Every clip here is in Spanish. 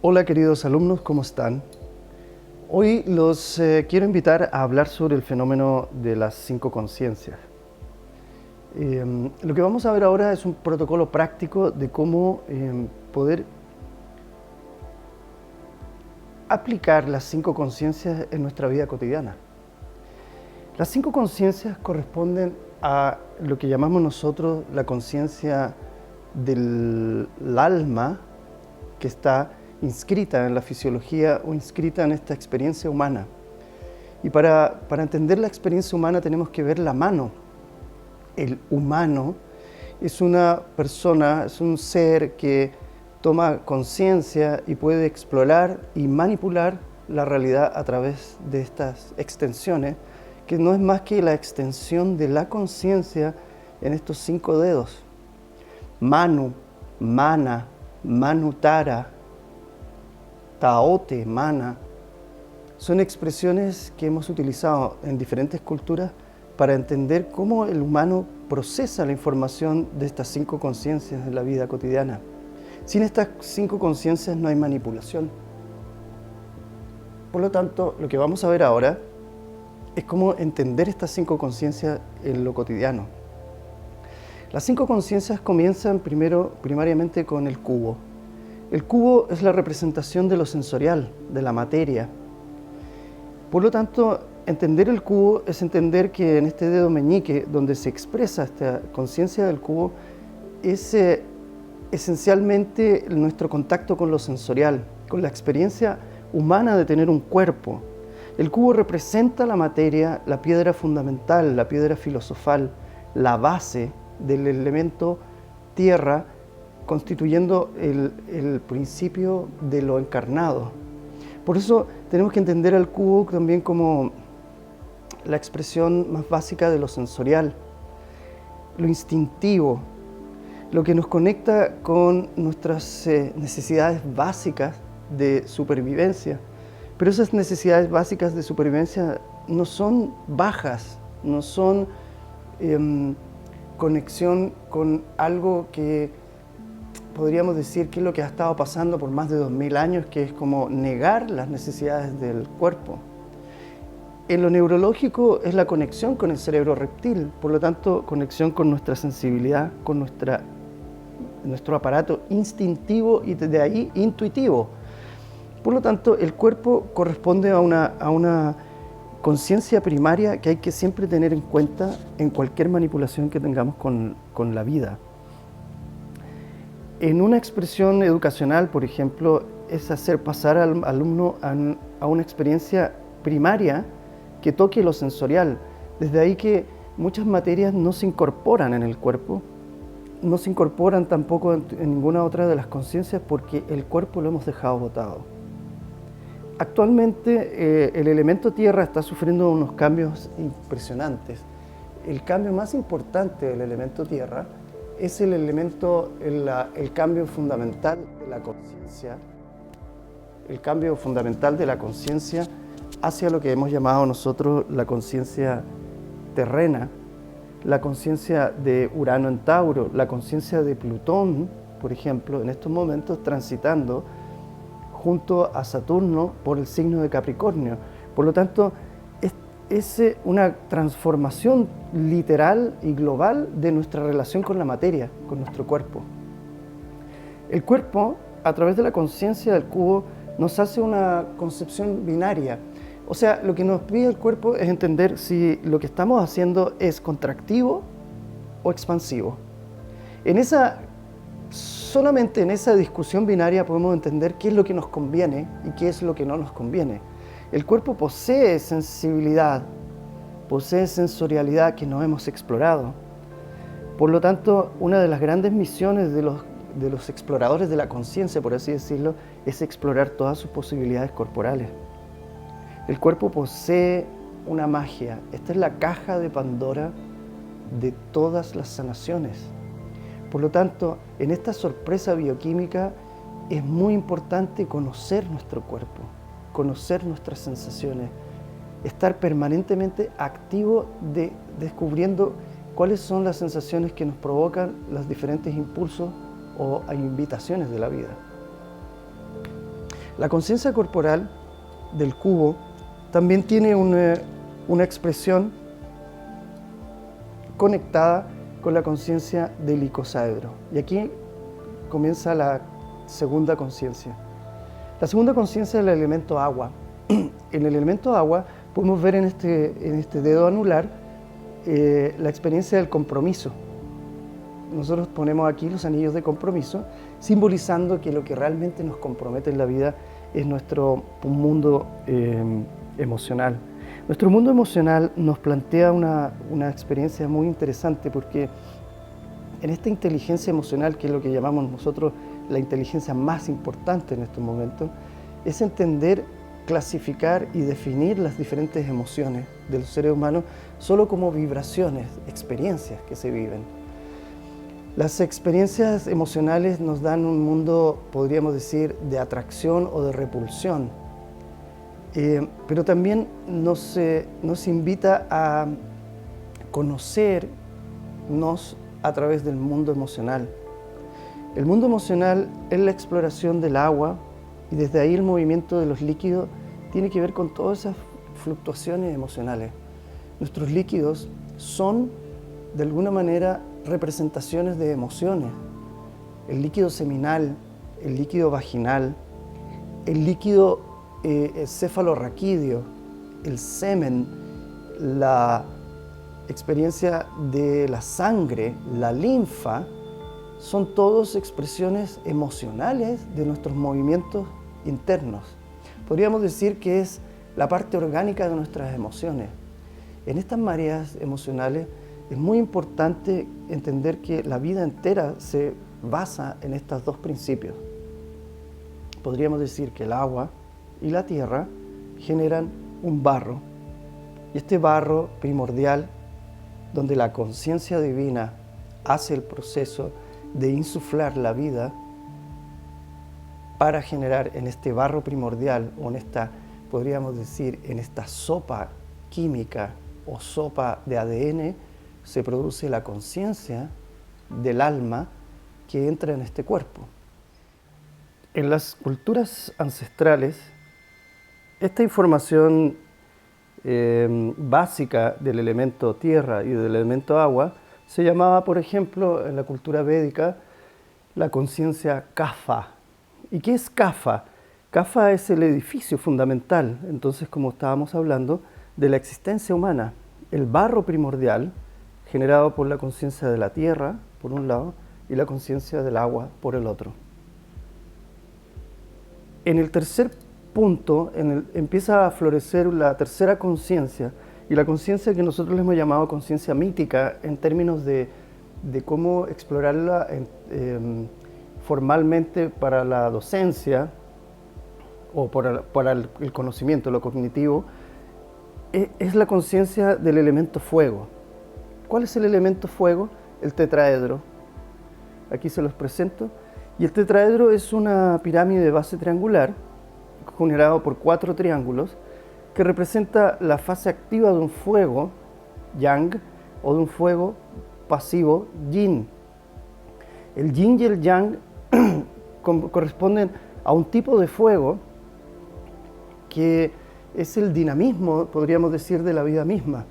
Hola queridos alumnos, ¿cómo están? Hoy los quiero invitar a hablar sobre el fenómeno de las 5 conciencias. Lo que vamos a ver ahora es un protocolo práctico de cómo poder aplicar las 5 conciencias en nuestra vida cotidiana. Las 5 conciencias corresponden a lo que llamamos nosotros la conciencia del alma, que está inscrita en la fisiología o inscrita en esta experiencia humana. Y para entender la experiencia humana tenemos que ver la mano. El humano es una persona, es un ser que toma conciencia y puede explorar y manipular la realidad a través de estas extensiones, que no es más que la extensión de la conciencia en estos 5 dedos. Manu, mana, manutara, taote, mana, son expresiones que hemos utilizado en diferentes culturas para entender cómo el humano procesa la información de estas 5 conciencias en la vida cotidiana. Sin estas 5 conciencias no hay manipulación. Por lo tanto, lo que vamos a ver ahora es cómo entender estas 5 conciencias en lo cotidiano. Las 5 conciencias comienzan primariamente con el cubo. El cubo es la representación de lo sensorial, de la materia. Por lo tanto, entender el cubo es entender que en este dedo meñique, donde se expresa esta conciencia del cubo, es esencialmente nuestro contacto con lo sensorial, con la experiencia humana de tener un cuerpo. El cubo representa la materia, la piedra fundamental, la piedra filosofal, la base del elemento tierra, constituyendo el principio de lo encarnado. Por eso tenemos que entender al cubo también como la expresión más básica de lo sensorial, lo instintivo, lo que nos conecta con nuestras necesidades básicas de supervivencia. Pero esas necesidades básicas de supervivencia no son bajas, no son conexión con algo que podríamos decir que es lo que ha estado pasando por más de 2000 años, que es como negar las necesidades del cuerpo. En lo neurológico es la conexión con el cerebro reptil, por lo tanto, conexión con nuestra sensibilidad, con nuestro aparato instintivo y de ahí intuitivo. Por lo tanto, el cuerpo corresponde a una conciencia primaria que hay que siempre tener en cuenta en cualquier manipulación que tengamos con la vida. En una expresión educacional, por ejemplo, es hacer pasar al alumno a una experiencia primaria que toque lo sensorial. Desde ahí que muchas materias no se incorporan en el cuerpo, no se incorporan tampoco en ninguna otra de las conciencias porque el cuerpo lo hemos dejado botado. Actualmente el elemento tierra está sufriendo unos cambios impresionantes. El cambio más importante del elemento tierra es el cambio fundamental de la conciencia, el cambio fundamental de la conciencia hacia lo que hemos llamado nosotros la conciencia terrena, la conciencia de Urano en Tauro, la conciencia de Plutón, por ejemplo, en estos momentos transitando junto a Saturno por el signo de Capricornio. Por lo tanto, es una transformación literal y global de nuestra relación con la materia, con nuestro cuerpo. El cuerpo, a través de la conciencia del cubo, nos hace una concepción binaria. O sea, lo que nos pide el cuerpo es entender si lo que estamos haciendo es contractivo o expansivo. Solamente en esa discusión binaria podemos entender qué es lo que nos conviene y qué es lo que no nos conviene. El cuerpo posee sensibilidad, posee sensorialidad que no hemos explorado. Por lo tanto, una de las grandes misiones de los exploradores de la conciencia, por así decirlo, es explorar todas sus posibilidades corporales. El cuerpo posee una magia. Esta es la caja de Pandora de todas las sanaciones. Por lo tanto, en esta sorpresa bioquímica es muy importante conocer nuestro cuerpo, conocer nuestras sensaciones, estar permanentemente activo descubriendo cuáles son las sensaciones que nos provocan los diferentes impulsos o invitaciones de la vida. La conciencia corporal del cubo también tiene una expresión conectada con la conciencia del icosaedro. Y aquí comienza la segunda conciencia. La segunda conciencia es el elemento agua. En el elemento agua podemos ver en este dedo anular la experiencia del compromiso. Nosotros ponemos aquí los anillos de compromiso, simbolizando que lo que realmente nos compromete en la vida es nuestro mundo emocional. Nuestro mundo emocional nos plantea una experiencia muy interesante, porque en esta inteligencia emocional, que es lo que llamamos nosotros la inteligencia más importante en estos momentos, es entender, clasificar y definir las diferentes emociones de los seres humanos solo como vibraciones, experiencias que se viven. Las experiencias emocionales nos dan un mundo, podríamos decir, de atracción o de repulsión, pero también nos invita a conocernos a través del mundo emocional. El mundo emocional es la exploración del agua, y desde ahí el movimiento de los líquidos tiene que ver con todas esas fluctuaciones emocionales. Nuestros líquidos son, de alguna manera, representaciones de emociones. El líquido seminal, el líquido vaginal, el líquido cefalorraquídeo, el semen, la experiencia de la sangre, la linfa, son todos expresiones emocionales de nuestros movimientos internos. Podríamos decir que es la parte orgánica de nuestras emociones. En estas mareas emocionales es muy importante entender que la vida entera se basa en estos dos principios. Podríamos decir que el agua y la tierra generan un barro, y este barro primordial, donde la conciencia divina hace el proceso de insuflar la vida para generar en este barro primordial, o en esta, podríamos decir, en esta sopa química o sopa de ADN, se produce la conciencia del alma que entra en este cuerpo. En las culturas ancestrales, esta información básica del elemento tierra y del elemento agua se llamaba, por ejemplo, en la cultura védica, la conciencia kapha. ¿Y qué es kapha? Kapha es el edificio fundamental, entonces, como estábamos hablando, de la existencia humana. El barro primordial, generado por la conciencia de la tierra, por un lado, y la conciencia del agua, por el otro. En el tercer punto, empieza a florecer la tercera conciencia, y la conciencia que nosotros le hemos llamado conciencia mítica, en términos de cómo explorarla formalmente para la docencia o para el conocimiento, lo cognitivo, es la conciencia del elemento fuego. ¿Cuál es el elemento fuego? El tetraedro. Aquí se los presento. Y el tetraedro es una pirámide de base triangular, generado por 4 triángulos, que representa la fase activa de un fuego, yang, o de un fuego pasivo, yin. El yin y el yang corresponden a un tipo de fuego que es el dinamismo, podríamos decir, de la vida misma.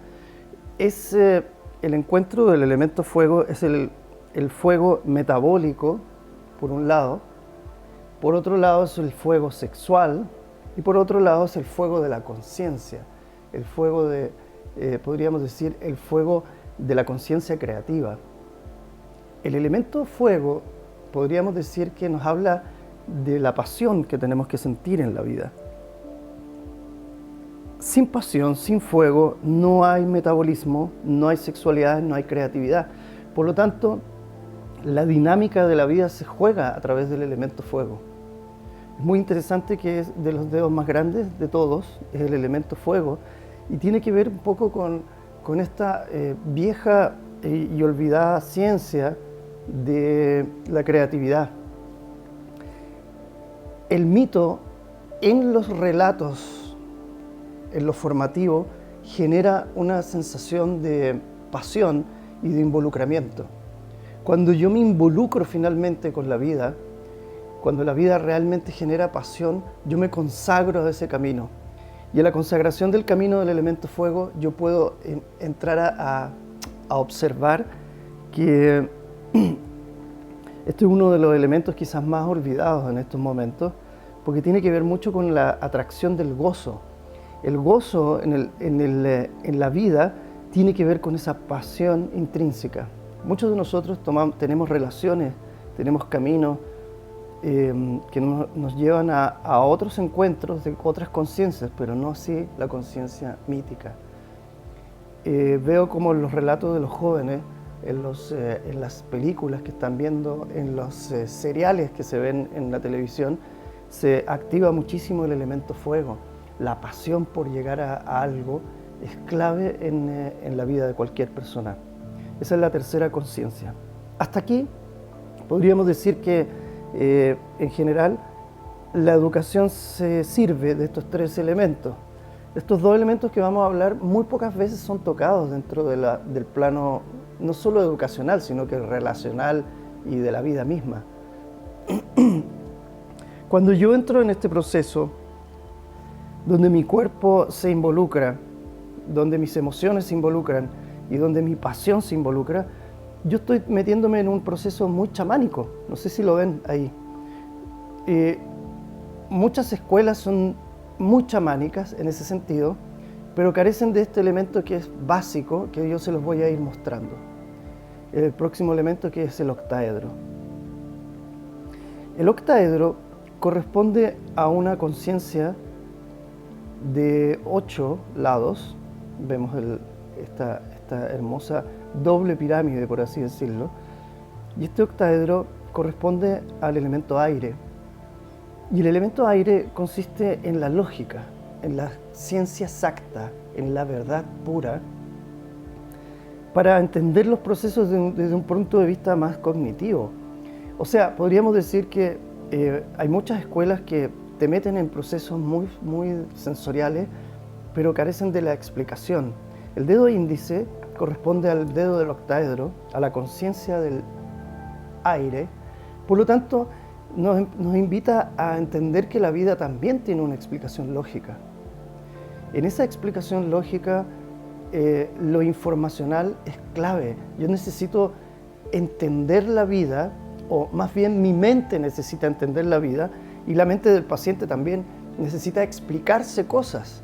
Es el encuentro del elemento fuego, es el fuego metabólico, por un lado. Por otro lado es el fuego sexual, y por otro lado es el fuego de la conciencia, el fuego de, podríamos decir, el fuego de la conciencia creativa. El elemento fuego, podríamos decir que nos habla de la pasión que tenemos que sentir en la vida. Sin pasión, sin fuego, no hay metabolismo, no hay sexualidad, no hay creatividad. Por lo tanto, la dinámica de la vida se juega a través del elemento fuego. Es muy interesante que es de los dedos más grandes de todos, es el elemento fuego, y tiene que ver un poco con esta vieja y olvidada ciencia de la creatividad. El mito en los relatos, en lo formativo, genera una sensación de pasión y de involucramiento. Cuando yo me involucro finalmente con la vida, cuando la vida realmente genera pasión, yo me consagro a ese camino. Y en la consagración del camino del elemento fuego, yo puedo entrar a observar que este es uno de los elementos quizás más olvidados en estos momentos, porque tiene que ver mucho con la atracción del gozo. El gozo en la vida tiene que ver con esa pasión intrínseca. Muchos de nosotros tenemos relaciones, tenemos caminos que nos llevan a otros encuentros de otras conciencias, pero no así la conciencia mítica. Veo como en los relatos de los jóvenes, en las películas que están viendo, en los seriales que se ven en la televisión, se activa muchísimo el elemento fuego. La pasión por llegar a algo es clave en la vida de cualquier persona. Esa es la tercera conciencia. Hasta aquí podríamos decir que en general la educación se sirve de estos tres elementos. Estos dos elementos que vamos a hablar muy pocas veces son tocados dentro del plano no solo educacional, sino que relacional y de la vida misma. Cuando yo entro en este proceso, donde mi cuerpo se involucra, donde mis emociones se involucran y donde mi pasión se involucra, yo estoy metiéndome en un proceso muy chamánico. No sé si lo ven ahí. Muchas escuelas son muy chamánicas en ese sentido, pero carecen de este elemento que es básico, que yo se los voy a ir mostrando. El próximo elemento, que es el octaedro. El octaedro corresponde a una conciencia de 8 lados. Vemos esta hermosa doble pirámide, por así decirlo. Y este octaedro corresponde al elemento aire. Y el elemento aire consiste en la lógica, en la ciencia exacta, en la verdad pura, para entender los procesos desde un punto de vista más cognitivo. O sea, podríamos decir que hay muchas escuelas que te meten en procesos muy sensoriales, pero carecen de la explicación. El dedo índice corresponde al dedo del octaedro, a la conciencia del aire. Por lo tanto, nos invita a entender que la vida también tiene una explicación lógica. En esa explicación lógica, lo informacional es clave. Yo necesito entender la vida, o más bien mi mente necesita entender la vida, y la mente del paciente también necesita explicarse cosas.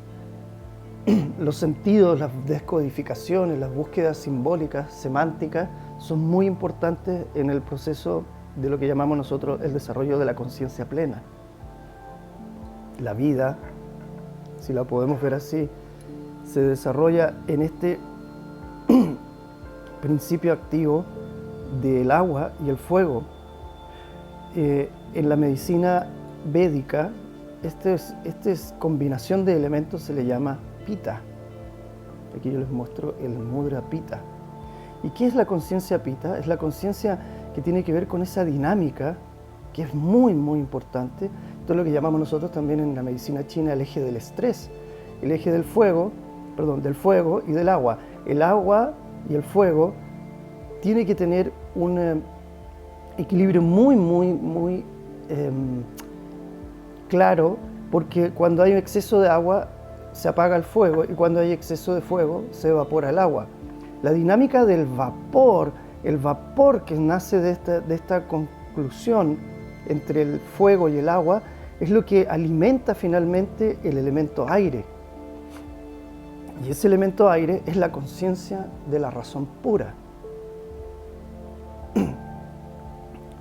Los sentidos, las descodificaciones, las búsquedas simbólicas, semánticas, son muy importantes en el proceso de lo que llamamos nosotros el desarrollo de la conciencia plena. La vida, si la podemos ver así, se desarrolla en este principio activo del agua y el fuego. En la medicina védica, esta combinación de elementos se le llama pita. Aquí yo les muestro el mudra pita. ¿Y qué es la conciencia pita? Es la conciencia que tiene que ver con esa dinámica que es muy importante. Esto es lo que llamamos nosotros también en la medicina china el eje del estrés, el eje del fuego y del agua. El agua y el fuego tiene que tener un equilibrio muy claro, porque cuando hay exceso de agua se apaga el fuego y cuando hay exceso de fuego se evapora el agua. La dinámica del vapor, el vapor que nace de esta conclusión entre el fuego y el agua, es lo que alimenta finalmente el elemento aire. Y ese elemento aire es la conciencia de la razón pura.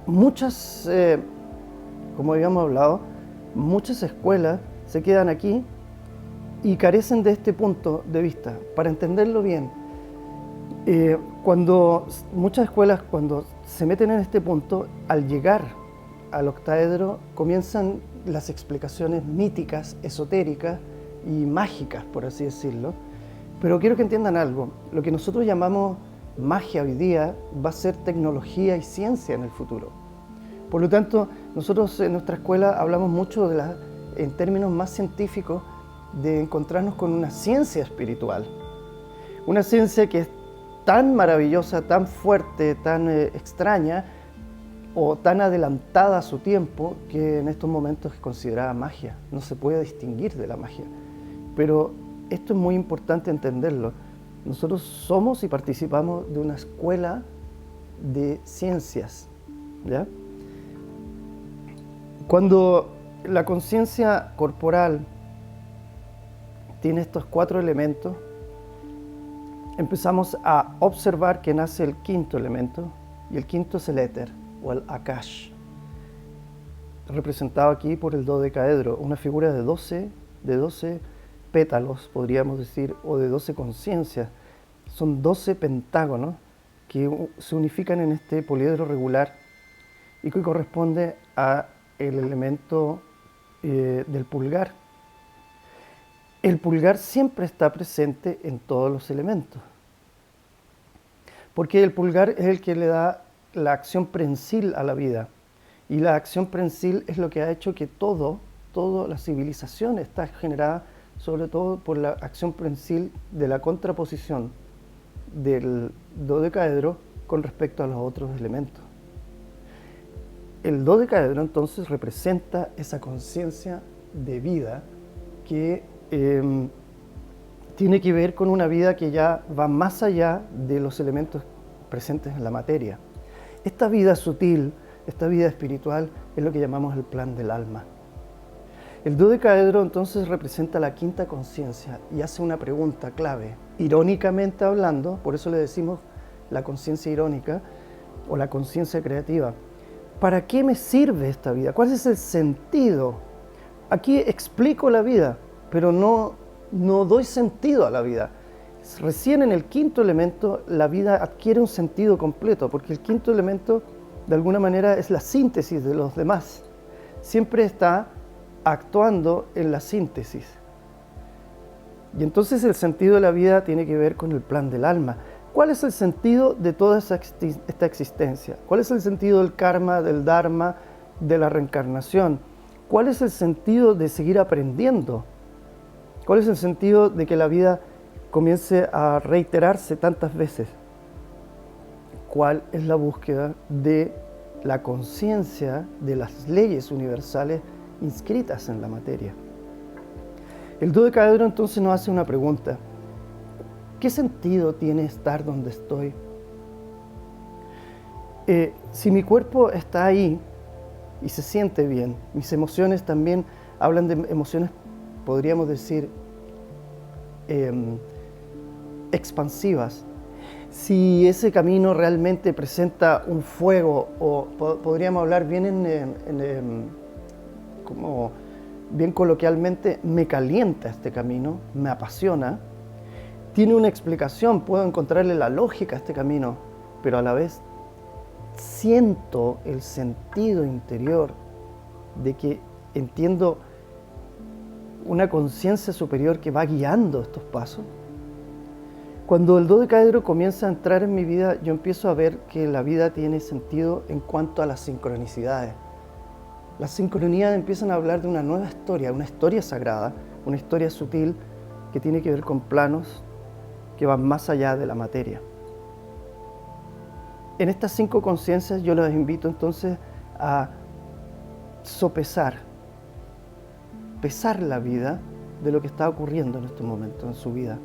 Muchas, como habíamos hablado, muchas escuelas se quedan aquí y carecen de este punto de vista. Para entenderlo bien, muchas escuelas, cuando se meten en este punto, al llegar al octaedro, comienzan las explicaciones míticas, esotéricas y mágicas, por así decirlo. Pero quiero que entiendan algo. Lo que nosotros llamamos magia hoy día va a ser tecnología y ciencia en el futuro. Por lo tanto, nosotros en nuestra escuela hablamos mucho en términos más científicos, de encontrarnos con una ciencia espiritual. Una ciencia que es tan maravillosa, tan fuerte, tan extraña, o tan adelantada a su tiempo que en estos momentos es considerada magia, no se puede distinguir de la magia. Pero esto es muy importante entenderlo. Nosotros somos y participamos de una escuela de ciencias, ¿ya? Cuando la conciencia corporal tiene estos 4 elementos, empezamos a observar que nace el quinto elemento, y el quinto es el éter, o el Akash, representado aquí por el dodecaedro, una figura de 12 pétalos, podríamos decir, o de 12 conciencias. Son 12 pentágonos que se unifican en este poliedro regular y que corresponde a el elemento del pulgar. El pulgar siempre está presente en todos los elementos, porque el pulgar es el que le da la acción prensil a la vida, y la acción prensil es lo que ha hecho que toda la civilización está generada sobre todo por la acción prensil de la contraposición del dodecaedro con respecto a los otros elementos. El dodecaedro entonces representa esa conciencia de vida que tiene que ver con una vida que ya va más allá de los elementos presentes en la materia. Esta vida sutil, esta vida espiritual, es lo que llamamos el plan del alma. El dodecaedro entonces representa la quinta conciencia y hace una pregunta clave. Irónicamente hablando, por eso le decimos la conciencia irónica o la conciencia creativa. ¿Para qué me sirve esta vida? ¿Cuál es el sentido? Aquí explico la vida, pero no doy sentido a la vida. Recién en el quinto elemento la vida adquiere un sentido completo, porque el quinto elemento de alguna manera es la síntesis de los demás. Siempre está actuando en la síntesis. Y entonces el sentido de la vida tiene que ver con el plan del alma. ¿Cuál es el sentido de toda esta existencia? ¿Cuál es el sentido del karma, del dharma, de la reencarnación? ¿Cuál es el sentido de seguir aprendiendo? ¿Cuál es el sentido de que la vida comience a reiterarse tantas veces? ¿Cuál es la búsqueda de la conciencia de las leyes universales inscritas en la materia? El dodecaedro entonces nos hace una pregunta. ¿Qué sentido tiene estar donde estoy? Si mi cuerpo está ahí y se siente bien, mis emociones también hablan de emociones, podríamos decir, expansivas. Si ese camino realmente presenta un fuego, o podríamos hablar bien como bien coloquialmente, me calienta este camino, me apasiona, tiene una explicación, puedo encontrarle la lógica a este camino, pero a la vez siento el sentido interior de que entiendo una conciencia superior que va guiando estos pasos. Cuando el dodecaedro comienza a entrar en mi vida, yo empiezo a ver que la vida tiene sentido en cuanto a las sincronicidades. Las sincronías empiezan a hablar de una nueva historia, una historia sagrada, una historia sutil que tiene que ver con planos que van más allá de la materia. En estas 5 conciencias yo los invito entonces a sopesar, pesar la vida de lo que está ocurriendo en estos momentos en su vida.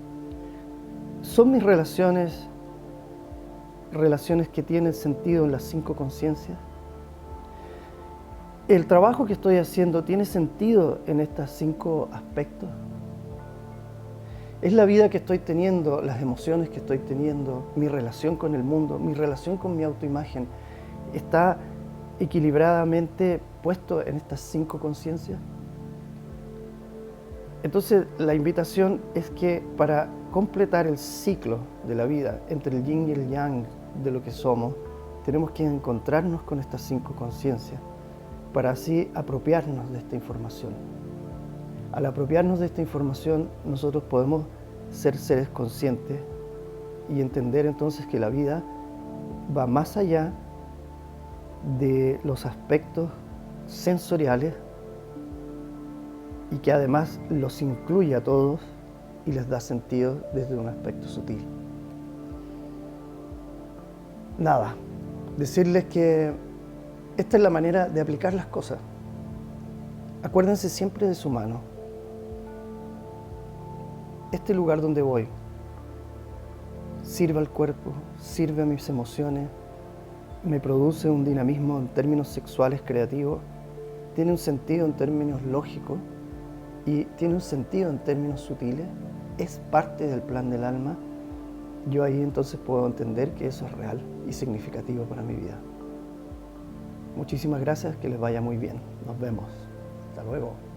¿Son mis relaciones que tienen sentido en las 5 conciencias? ¿El trabajo que estoy haciendo tiene sentido en estos 5 aspectos? ¿Es la vida que estoy teniendo, las emociones que estoy teniendo, mi relación con el mundo, mi relación con mi autoimagen, está equilibradamente puesto en estas 5 conciencias? Entonces, la invitación es que para completar el ciclo de la vida entre el yin y el yang de lo que somos, tenemos que encontrarnos con estas 5 conciencias para así apropiarnos de esta información. Al apropiarnos de esta información, nosotros podemos ser seres conscientes y entender entonces que la vida va más allá de los aspectos sensoriales y que además los incluye a todos y les da sentido desde un aspecto sutil. Nada, decirles que Esta es la manera de aplicar las cosas. Acuérdense siempre de su mano. Este lugar donde voy sirve al cuerpo, sirve a mis emociones, me produce un dinamismo en términos sexuales creativos, tiene un sentido en términos lógicos y tiene un sentido en términos sutiles, es parte del plan del alma. Yo ahí entonces puedo entender que eso es real y significativo para mi vida. Muchísimas gracias, que les vaya muy bien. Nos vemos. Hasta luego.